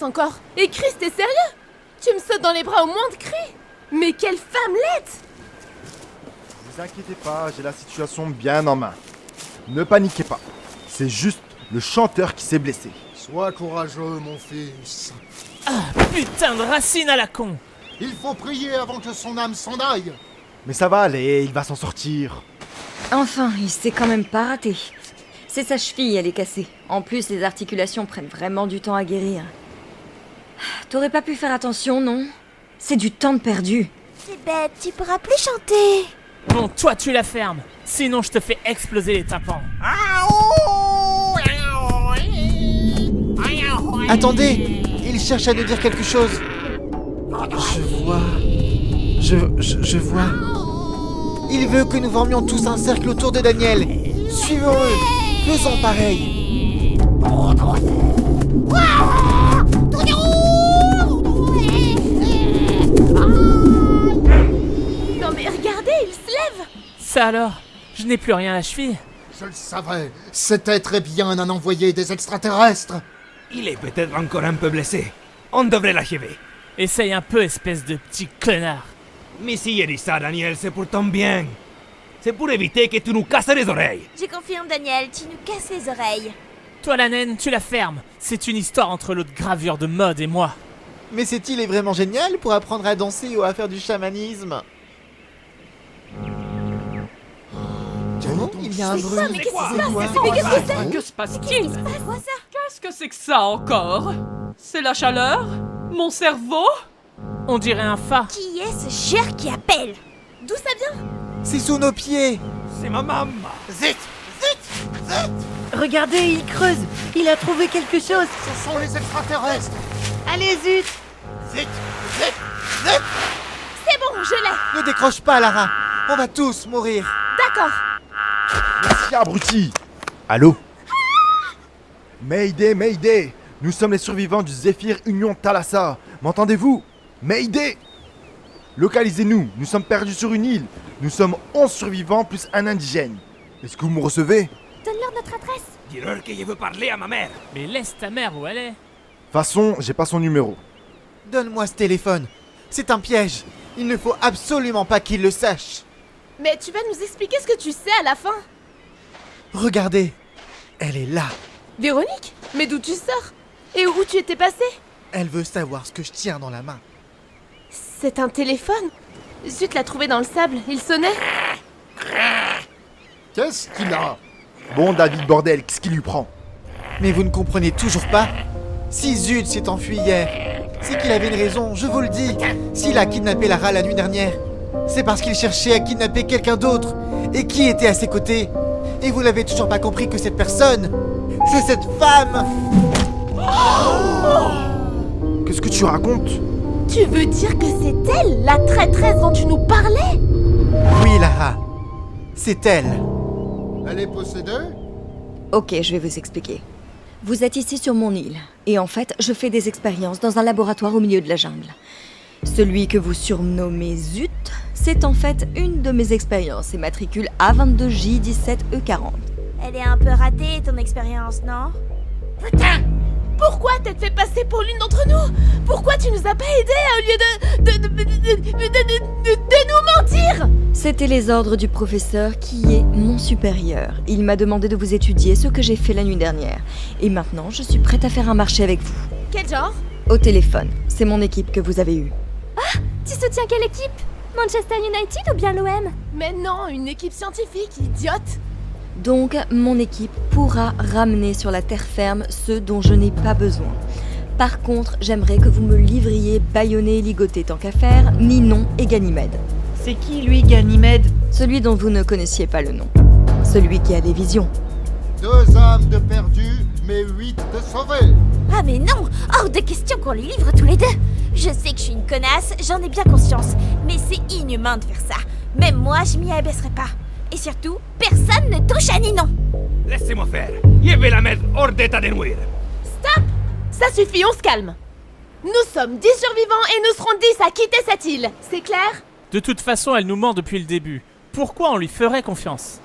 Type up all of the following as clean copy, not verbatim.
encore. Et Chris, t'es sérieux? Tu me sautes dans les bras au moindre cri? Mais quelle femmelette! Ne vous inquiétez pas, j'ai la situation bien en main. Ne paniquez pas. C'est juste le chanteur qui s'est blessé. Sois courageux, mon fils. Ah, putain de racine à la con! Il faut prier avant que son âme s'en aille. Mais ça va aller, il va s'en sortir. Enfin, il s'est quand même pas raté. C'est sa cheville, elle est cassée. En plus, les articulations prennent vraiment du temps à guérir. T'aurais pas pu faire attention, non? C'est du temps de perdu. C'est bête, tu pourras plus chanter. Bon, toi tu la fermes, sinon je te fais exploser les tympans. Attendez, il cherche à nous dire quelque chose. Je vois. Il veut que nous formions tous un cercle autour de Daniel. Suivons-le. Faisons pareil. Non mais regardez, il se lève! Ça alors? Je n'ai plus rien à la cheville. Je le savais, c'était très bien un envoyé des extraterrestres. Il est peut-être encore un peu blessé. On devrait l'achever. Essaye un peu, espèce de petit connard. Mais si il dit ça, Daniel, c'est pour ton bien. C'est pour éviter que tu nous casses les oreilles. Je confirme, Daniel, tu nous casses les oreilles. Toi la naine, tu la fermes. C'est une histoire entre l'autre gravure de mode et moi. Mais cette île est vraiment géniale pour apprendre à danser ou à faire du chamanisme. Oh, il y a un bruit. Mais qu'est-ce qui se C'est passe? quoi? Mais qu'est-ce que c'est? Que se passe-t-il? Quoi ça? Qu'est-ce que c'est que ça encore? C'est la chaleur? Mon cerveau? On dirait un phare. Qui est ce cher qui appelle? D'où ça vient? C'est sous nos pieds. C'est ma maman. Zut! Regardez, il creuse. Il a trouvé quelque chose. Ce sont les extraterrestres. Allez, zut. Zut! C'est bon, je l'ai! Ne décroche pas, Lara. On va tous mourir. D'accord! Merci, abruti. Allô? Mayday, Mayday. Nous sommes les survivants du Zephyr Union Thalassa. M'entendez-vous? Mayday! Localisez-nous, nous sommes perdus sur une île. Nous sommes 11 survivants plus un indigène. Est-ce que vous me recevez? Donne-leur notre adresse. Dis-leur que je veux parler à ma mère. Mais laisse ta mère où elle est. De toute façon, j'ai pas son numéro. Donne-moi ce téléphone. C'est un piège. Il ne faut absolument pas qu'il le sache. Mais tu vas nous expliquer ce que tu sais à la fin? Regardez. Elle est là. Véronique? Mais d'où tu sors? Et où tu étais passé? Elle veut savoir ce que je tiens dans la main. C'est un téléphone? Zut l'a trouvé dans le sable, il sonnait? Qu'est-ce qu'il a? Bon, David, bordel, qu'est-ce qui lui prend? Mais vous ne comprenez toujours pas? Si Zud s'est enfui hier, c'est qu'il avait une raison, je vous le dis. S'il a kidnappé Lara la nuit dernière, c'est parce qu'il cherchait à kidnapper quelqu'un d'autre. Et qui était à ses côtés? Et vous n'avez toujours pas compris que cette personne, c'est cette femme! Qu'est-ce que tu racontes? Tu veux dire que c'est elle, la traîtresse dont tu nous parlais? Oui, Lara. C'est elle. Elle est possédée? Ok, je vais vous expliquer. Vous êtes ici sur mon île, et en fait, je fais des expériences dans un laboratoire au milieu de la jungle. Celui que vous surnommez Zut, c'est en fait une de mes expériences et matricule A22J17E40. Elle est un peu ratée, ton expérience, non? Putain! Pourquoi t'es fait passer pour l'une d'entre nous? Pourquoi tu nous as pas aidés au lieu de nous mentir? C'était les ordres du professeur qui est mon supérieur. Il m'a demandé de vous étudier ce que j'ai fait la nuit dernière. Et maintenant, je suis prête à faire un marché avec vous. Quel genre? Au téléphone, c'est mon équipe que vous avez eue. Tu soutiens quelle équipe? Manchester United ou bien l'OM? Mais non, une équipe scientifique, idiote! Donc, mon équipe pourra ramener sur la terre ferme ceux dont je n'ai pas besoin. Par contre, j'aimerais que vous me livriez bâillonné et ligoté tant qu'à faire, Ninon et Ganymède. C'est qui, lui, Ganymède? Celui dont vous ne connaissiez pas le nom. Celui qui a des visions. 2 âmes de perdues, mais 8 de sauvées. Ah mais non! Hors de question qu'on les livre tous les deux! Je sais que je suis une connasse, j'en ai bien conscience, mais c'est inhumain de faire ça. Même moi, je m'y abaisserai pas. Et surtout, personne ne touche à Ninon! Laissez-moi faire. Je vais la mettre hors d'état de nuire. Stop! Ça suffit, on se calme! Nous sommes 10 survivants et nous serons 10 à quitter cette île, c'est clair? De toute façon, elle nous ment depuis le début. Pourquoi on lui ferait confiance?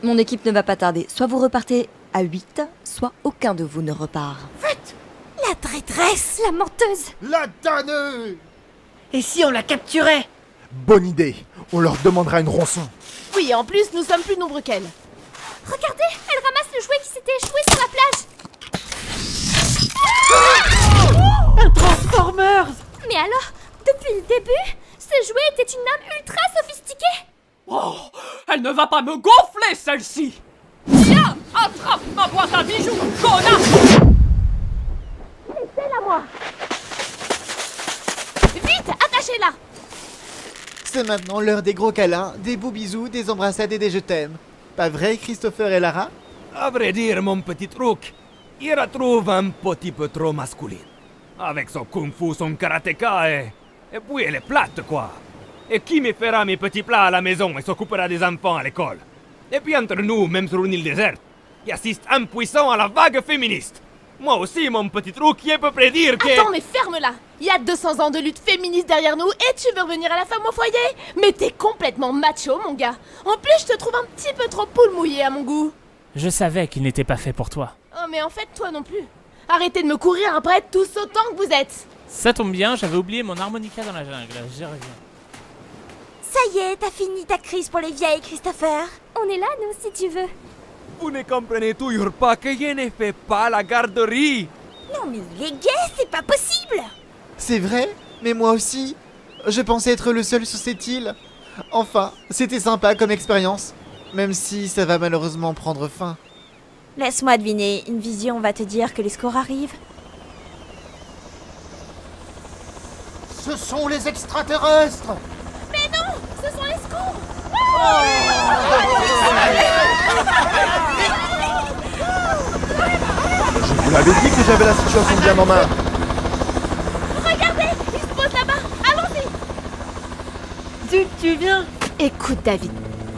Mon équipe ne va pas tarder. Soit vous repartez à 8, soit aucun de vous ne repart. Vite! La traîtresse. La menteuse. La damnée! Et si on la capturait? Bonne idée. On leur demandera une rançon. Oui, en plus, nous sommes plus nombreux qu'elle. Regardez, elle ramasse le jouet qui s'était échoué sur la plage. Un Transformers! Mais alors, depuis le début, ce jouet était une arme ultra sophistiquée. Oh, elle ne va pas me gonfler, celle-ci! Tiens, attrape ma boîte à bijoux, connard! Laissez-la moi. Vite, attachez-la! C'est maintenant l'heure des gros câlins, des beaux bisous, des embrassades et des je t'aime. Pas vrai, Christopher et Lara? À vrai dire, mon petit truc, il la trouve un petit peu trop masculine. Avec son kung-fu, son karatéka et puis elle est plate, quoi. Et qui me fera mes petits plats à la maison et s'occupera des enfants à l'école? Et puis entre nous, même sur une île déserte, il assiste impuissant à la vague féministe. Moi aussi, mon petit truc, qui peut prédire que... Attends, mais ferme-la! Il y a 200 ans de lutte féministe derrière nous et tu veux revenir à la femme au foyer? Mais t'es complètement macho, mon gars! En plus, je te trouve un petit peu trop poule mouillée à mon goût! Je savais qu'il n'était pas fait pour toi. Oh, mais en fait, toi non plus! Arrêtez de me courir après tous autant que vous êtes! Ça tombe bien, j'avais oublié mon harmonica dans la jungle. J'y reviens. Ça y est, t'as fini ta crise pour les vieilles, Christopher. On est là, nous, si tu veux. Vous ne comprenez toujours pas que je ne fais pas la garderie. Non, mais il est gay, c'est pas possible. C'est vrai? Mais moi aussi. Je pensais être le seul sur cette île. Enfin, c'était sympa comme expérience. Même si ça va malheureusement prendre fin. Laisse-moi deviner, une vision va te dire que les scores arrivent. Ce sont les extraterrestres! Mais non! Ce sont les secours! Je vous l'avais dit que j'avais la situation bien en main. Regardez! Ils se posent là-bas! Allons-y! Zut, tu viens? Écoute, David,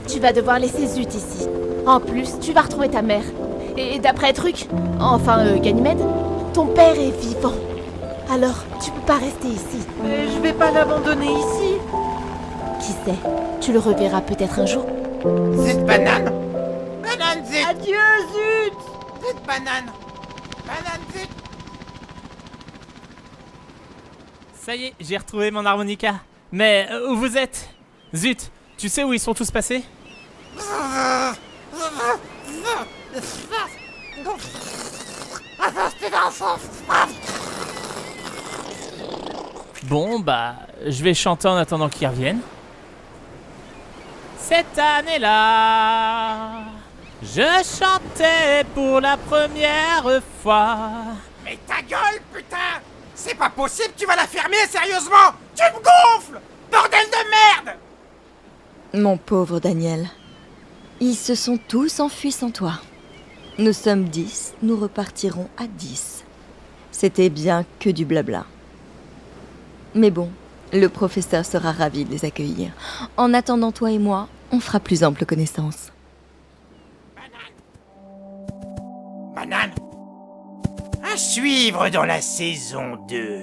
tu vas devoir laisser Zut ici. En plus, tu vas retrouver ta mère. Et d'après Truc, enfin Ganymède, ton père est vivant. Alors, tu peux pas rester ici. Mais je vais pas l'abandonner ici. Qui sait, tu le reverras peut-être un jour. Zut banane! Banane zut! Adieu, Zut! Zut banane! Banane zut! Ça y est, j'ai retrouvé mon harmonica. Mais où vous êtes? Zut, tu sais où ils sont tous passés? Bon, bah, je vais chanter en attendant qu'ils reviennent. Cette année-là, je chantais pour la première fois. Mais ta gueule, putain! C'est pas possible, tu vas la fermer, sérieusement! Tu me gonfles! Bordel de merde! Mon pauvre Daniel. Ils se sont tous enfuis sans toi. Nous sommes 10, nous repartirons à 10. C'était bien que du blabla. Mais bon, le professeur sera ravi de les accueillir. En attendant, toi et moi, on fera plus ample connaissance. Banane! À suivre dans la saison 2.